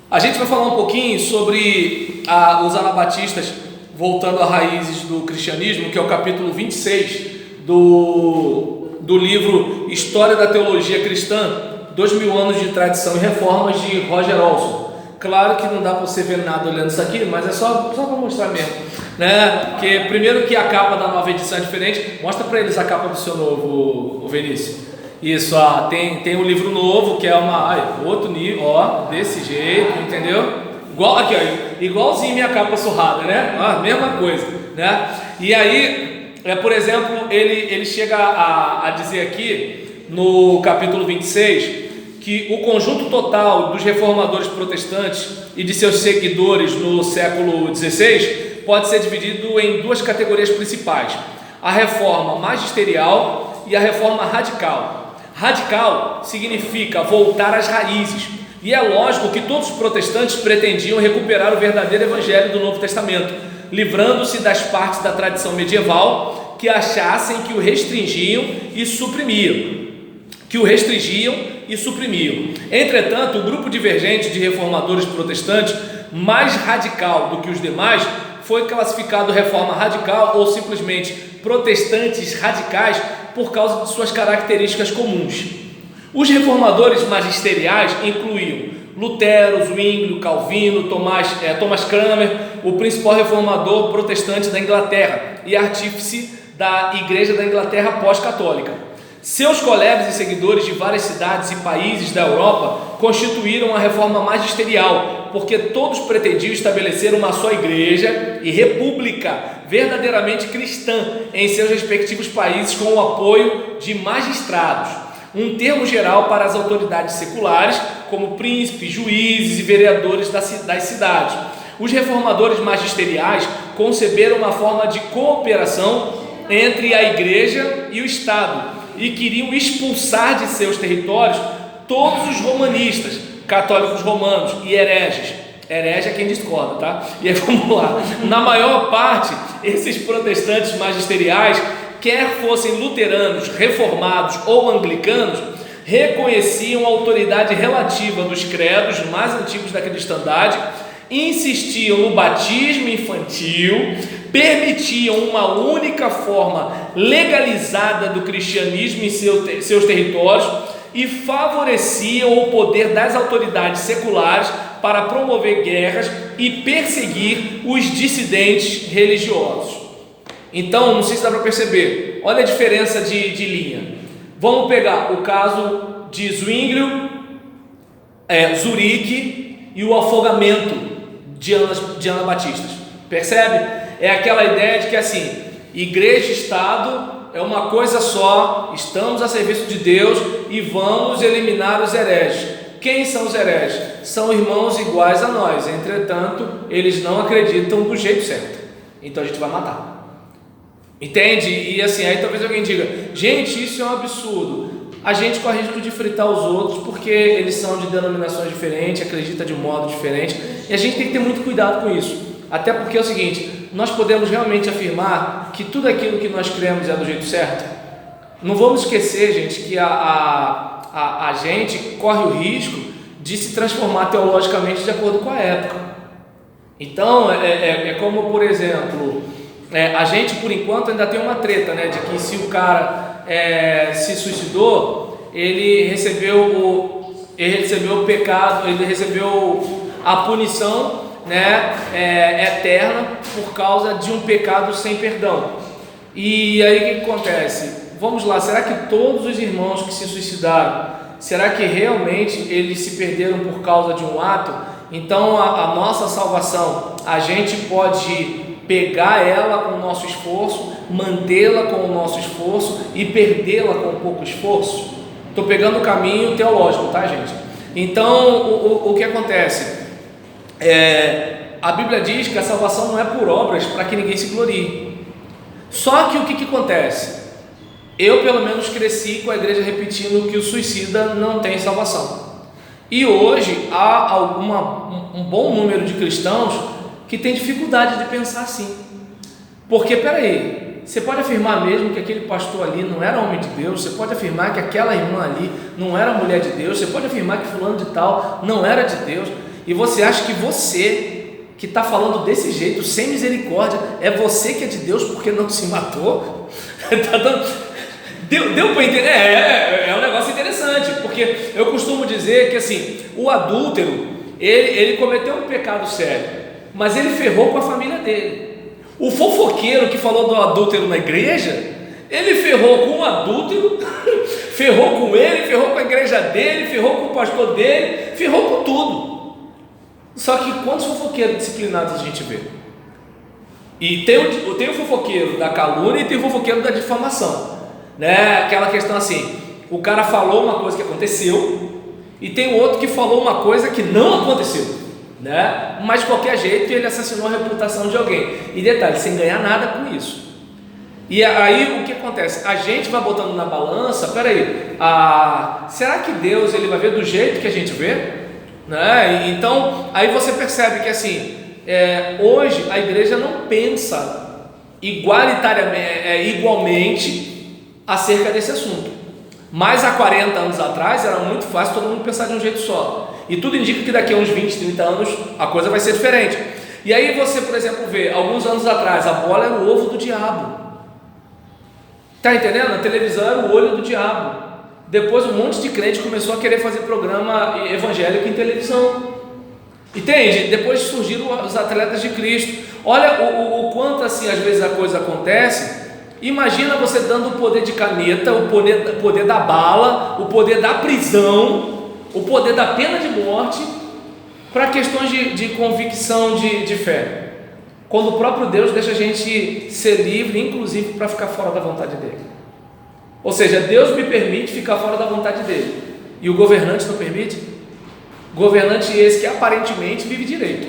A gente vai falar um pouquinho sobre os anabatistas, voltando a raízes do cristianismo, que é o capítulo 26 do livro História da Teologia Cristã, 2000 anos de tradição e reformas, de Roger Olson. Claro que não dá para você ver nada olhando isso aqui, mas é só para mostrar mesmo, né? Porque primeiro que a capa da nova edição é diferente. Mostra para eles a capa do seu novo, o Vinícius. Isso, tem um livro novo que é outro nível, desse jeito, entendeu? Igual aqui, igualzinho minha capa surrada, né? Mesma coisa, né? E aí, por exemplo, ele chega a dizer aqui no capítulo 26 que o conjunto total dos reformadores protestantes e de seus seguidores no século XVI pode ser dividido em duas categorias principais: a reforma magisterial e a reforma radical. Radical significa voltar às raízes, e é lógico que todos os protestantes pretendiam recuperar o verdadeiro evangelho do Novo Testamento, livrando-se das partes da tradição medieval que achassem que o restringiam e suprimiam. Entretanto, o grupo divergente de reformadores protestantes, mais radical do que os demais, foi classificado reforma radical ou simplesmente protestantes radicais por causa de suas características comuns. Os reformadores magisteriais incluíam Lutero, Zwinglio, Calvino, Thomas Cranmer, o principal reformador protestante da Inglaterra e artífice da Igreja da Inglaterra pós-católica. Seus colegas e seguidores de várias cidades e países da Europa constituíram a reforma magisterial, porque todos pretendiam estabelecer uma só igreja e república verdadeiramente cristã em seus respectivos países, com o apoio de magistrados, um termo geral para as autoridades seculares, como príncipes, juízes e vereadores das cidades. Os reformadores magisteriais conceberam uma forma de cooperação entre a igreja e o Estado, e queriam expulsar de seus territórios todos os romanistas, católicos romanos e hereges. Herege é quem discorda, tá? E aí vamos lá. Na maior parte, esses protestantes magisteriais, quer fossem luteranos, reformados ou anglicanos, reconheciam a autoridade relativa dos credos mais antigos da cristandade, insistiam no batismo infantil, permitiam uma única forma legalizada do cristianismo em seus territórios e favoreciam o poder das autoridades seculares para promover guerras e perseguir os dissidentes religiosos. Então, não sei se dá para perceber, olha a diferença de linha. Vamos pegar o caso de Zwinglio, Zurique e o afogamento de anabatistas. Percebe? É aquela ideia de que assim, igreja e Estado é uma coisa só, estamos a serviço de Deus e vamos eliminar os hereges. Quem são os hereges? São irmãos iguais a nós, entretanto, eles não acreditam do jeito certo, então a gente vai matar. Entende? E assim, aí talvez alguém diga: gente, isso é um absurdo. A gente corre risco de fritar os outros porque eles são de denominações diferentes, acreditam de um modo diferente, e a gente tem que ter muito cuidado com isso. Até porque é o seguinte, nós podemos realmente afirmar que tudo aquilo que nós cremos é do jeito certo? Não vamos esquecer, gente, que a gente corre o risco de se transformar teologicamente de acordo com a época. Então, é como, por exemplo, a gente, por enquanto, ainda tem uma treta, né, de que se o cara se suicidou, ele recebeu o pecado, ele recebeu a punição, né, eterna por causa de um pecado sem perdão. E aí o que acontece? Vamos lá, será que todos os irmãos que se suicidaram, será que realmente eles se perderam por causa de um ato? Então a nossa salvação, a gente pode pegar ela com o nosso esforço, mantê-la com o nosso esforço e perdê-la com pouco esforço? Estou pegando o caminho teológico, tá, gente? Então o que acontece? A Bíblia diz que a salvação não é por obras para que ninguém se glorie. Só que o que acontece? Eu pelo menos cresci com a igreja repetindo que o suicida não tem salvação. E hoje há um bom número de cristãos que tem dificuldade de pensar assim. Porque, peraí, você pode afirmar mesmo que aquele pastor ali não era homem de Deus, você pode afirmar que aquela irmã ali não era mulher de Deus, você pode afirmar que fulano de tal não era de Deus, e você acha que você, que está falando desse jeito, sem misericórdia, é você que é de Deus porque não se matou? Tá dando... Deu para entender? É um negócio interessante, porque eu costumo dizer que assim, o adúltero, ele cometeu um pecado sério, mas ele ferrou com a família dele. O fofoqueiro que falou do adúltero na igreja, ele ferrou com o adúltero, ferrou com ele, ferrou com a igreja dele, ferrou com o pastor dele, ferrou com tudo. Só que quantos fofoqueiros disciplinados a gente vê? E tem o fofoqueiro da calúnia e tem o fofoqueiro da difamação, né? Aquela questão assim, o cara falou uma coisa que aconteceu e tem o outro que falou uma coisa que não aconteceu, né? Mas de qualquer jeito ele assassinou a reputação de alguém, e detalhe, sem ganhar nada com isso. E aí o que acontece? A gente vai botando na balança, peraí, será que Deus ele vai ver do jeito que a gente vê? Né? Então aí você percebe que assim, hoje a igreja não pensa igualmente acerca desse assunto. Mas há 40 anos atrás era muito fácil todo mundo pensar de um jeito só, e tudo indica que daqui a uns 20, 30 anos a coisa vai ser diferente. E aí você, por exemplo, vê, alguns anos atrás a bola era o ovo do diabo. Tá entendendo? A televisão era o olho do diabo. Depois um monte de crente começou a querer fazer programa evangélico em televisão. Entende? Depois surgiram os atletas de Cristo. Olha o quanto assim às vezes a coisa acontece. Imagina você dando o poder de caneta, o poder da bala, o poder da prisão, o poder da pena de morte para questões de convicção de fé. Quando o próprio Deus deixa a gente ser livre, inclusive para ficar fora da vontade dele. Ou seja, Deus me permite ficar fora da vontade dele, e o governante não permite? Governante esse que aparentemente vive direito,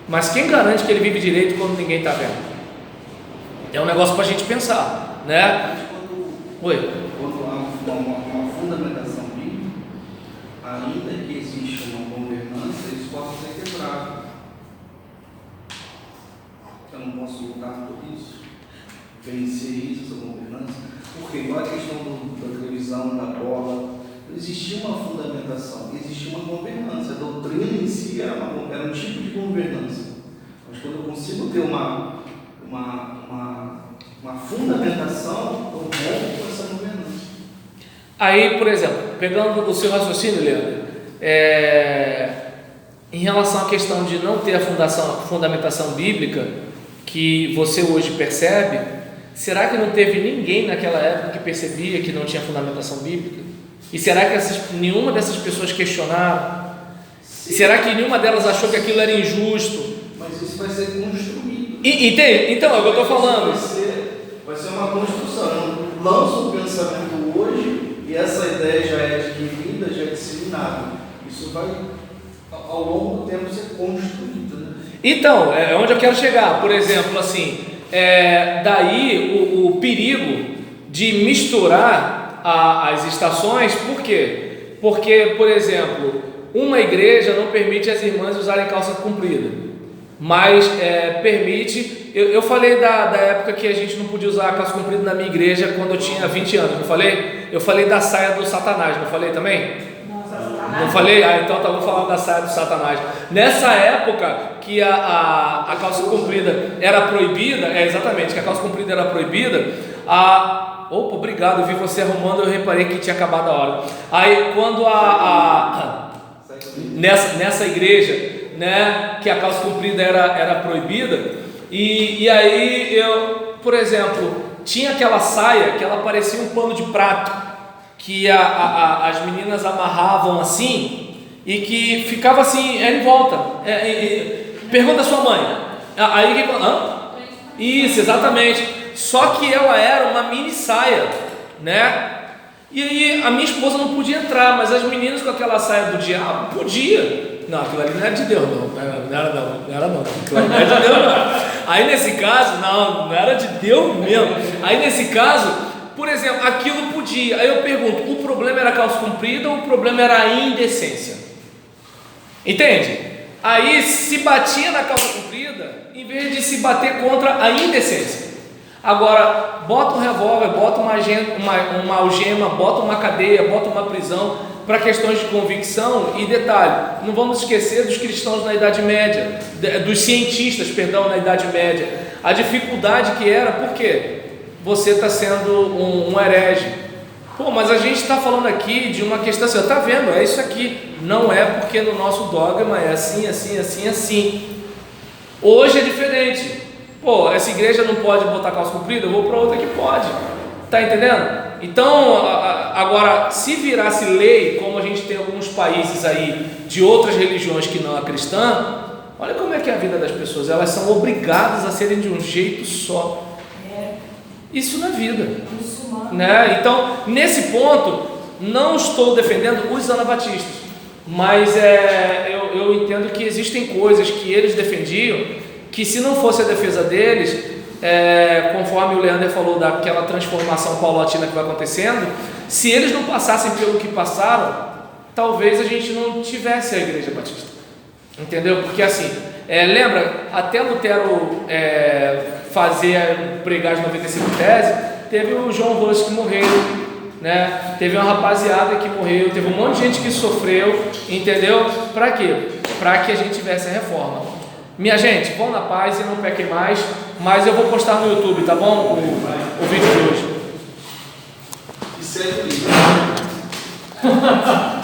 mas quem garante que ele vive direito quando ninguém está vendo? É um negócio para a gente pensar, né? Quando há uma fundamentação bíblica, ainda que exista uma governança, isso pode ser quebrado. Eu não posso lutar por isso, vencer isso, essa governança, porque igual a questão da televisão, da bola, não existia uma fundamentação, existia uma governança. A doutrina em si era um tipo de governança. Mas quando eu consigo ter uma fundamentação, eu rompo com essa governança. Aí, por exemplo, pegando o seu raciocínio, Leandro, em relação à questão de não ter a fundamentação bíblica, que você hoje percebe, será que não teve ninguém naquela época que percebia que não tinha fundamentação bíblica? E será que nenhuma dessas pessoas questionaram? E será que nenhuma delas achou que aquilo era injusto? Mas isso vai ser construído. Entende? Então, é o que eu estou falando. Vai ser uma construção. Eu lanço um pensamento hoje e essa ideia já é adquirida, já é disseminada. Isso vai, ao longo do tempo, ser construído, né? Então, é onde eu quero chegar. Por exemplo, assim, daí o perigo de misturar as estações. Por quê? Porque, por exemplo, uma igreja não permite as irmãs usarem calça comprida, mas permite. Eu falei da época que a gente não podia usar calça comprida na minha igreja quando eu tinha 20 anos, não falei? Eu falei da saia do Satanás, não falei também? Não falei? Então vou falar da saia do Satanás. Nessa época que a calça comprida era proibida, exatamente, que a calça comprida era proibida, opa, obrigado, eu vi você arrumando, eu reparei que tinha acabado a hora. Aí quando nessa igreja, né, que a calça comprida era proibida, e aí eu, por exemplo, tinha aquela saia que ela parecia um pano de prato, que as meninas amarravam assim, e que ficava assim, em volta. Pergunta a sua mãe. Isso, exatamente. Só que ela era uma mini saia, né? E aí a minha esposa não podia entrar, mas as meninas com aquela saia do diabo podia. Não, aquilo ali não era de Deus, não. Não era não. Aquilo ali não era de Deus, não. Aí nesse caso, não era de Deus mesmo. Aí nesse caso, por exemplo, aquilo podia. Aí eu pergunto, o problema era a calça comprida ou o problema era a indecência? Entende? Aí se batia na calça comprida em vez de se bater contra a indecência. Agora, bota um revólver, bota uma algema, bota uma cadeia, bota uma prisão. para questões de convicção. E detalhe, não vamos esquecer dos cristãos na Idade Média, dos cientistas, perdão, na Idade Média, a dificuldade que era, por quê? Você está sendo um herege. Pô, mas a gente está falando aqui de uma questão assim, está vendo, é isso aqui, não é porque no nosso dogma é assim, assim, assim, assim. Hoje é diferente. Pô, essa igreja não pode botar calça comprida, eu vou para outra que pode. Tá entendendo? Então, agora, se virasse lei, como a gente tem alguns países aí de outras religiões que não a cristã, olha como é que é a vida das pessoas, elas são obrigadas a serem de um jeito só. Isso na vida, né? Então, nesse ponto, não estou defendendo os anabatistas, mas eu entendo que existem coisas que eles defendiam, que se não fosse a defesa deles, conforme o Leander falou daquela transformação paulatina que vai acontecendo, se eles não passassem pelo que passaram, talvez a gente não tivesse a Igreja Batista, entendeu? Porque assim, lembra, até Lutero pregar as 95 teses, teve o John Russ que morreu, né? Teve uma rapaziada que morreu, teve um monte de gente que sofreu, entendeu? Para quê? Para que a gente tivesse a reforma. Minha gente, vão na paz e não pequem mais, mas eu vou postar no YouTube, tá bom? O vídeo de hoje. Isso é